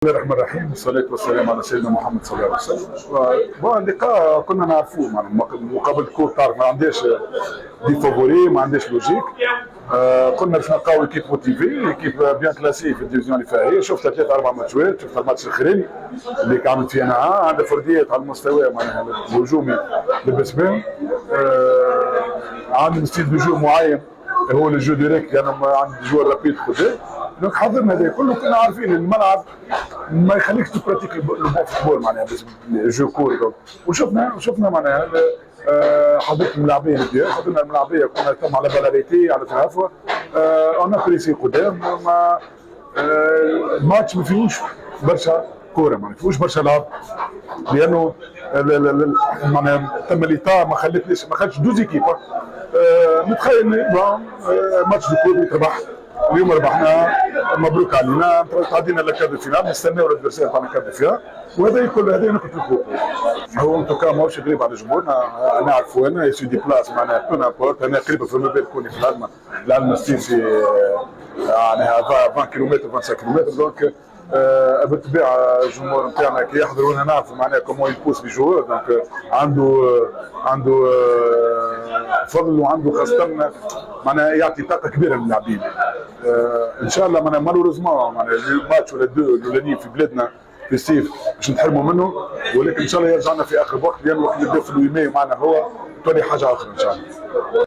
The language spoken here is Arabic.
بسم الله الرحمن الرحيم والصلاة والسلام على سيدنا محمد صلى الله عليه وسلم. اللقاء كنا نعرفوه مقابل كور تعرف ما عندهاش دي فافوري ما عندهاش لوجيك. قلنا باش نلقاو ايكيب موتيفي ايكيب بيان كلاسي في الديفيزيون اللي فيها هي. شفت 3-4 ماتشات، شفت الماتش الاخراني اللي عملت فيه انا عندها فرديات على المستوى معناها الهجومي لبس بهم. عندهم ستيل دو جو معين هو الجو ديريكت لان عند جوار رابيد قدام. دونك حضرنا هذا كله كنا عارفين الملعب ما يخليكش تبراتيك البون فوتبول معناها جو كور. دونك وشفنا معناها حضرت الملاعبيه اللي حضرنا الملاعبيه كنا تم على بلاريتي على تهافه. انا بريسي قدام الماتش ما فيهوش برشا كوره ما فيهوش برشا لعب لانه معناها تم ليتا ما خلتش دوز ايكيب. نتخيل ماتش دو كور يتربح اليوم ربحنا مبروك علينا تعدينا لكاد الفينال نستناو الادفيرسير تاعنا كاد الفينال وهذا كل هذا نكتب الكوب. هو ان توكا ماهوش غريب على الجمهور نعرفوا انا يسو دي بلاس معناها بو نابورت انا قريب في المبيل كوني في العلم ستيل يعني 20 كيلومتر 25 كيلومتر. دونك بالطبيعه الجمهور نتاعنا كي يحضرونا نعرفوا معناها كومون يبوس لي جوور. دونك عنده فضل وعنده خاصه معناها يعطي طاقه كبيره للاعبين. ان شاء الله معناها مالوريزمون معناها الماتش ولا دو الاولانيين في بلادنا في الصيف باش نتحرموا منه، ولكن ان شاء الله يرجعنا في اخر وقت لان الوقت اللي بدا في الويماء معنا هو تولي حاجه اخرى ان شاء الله.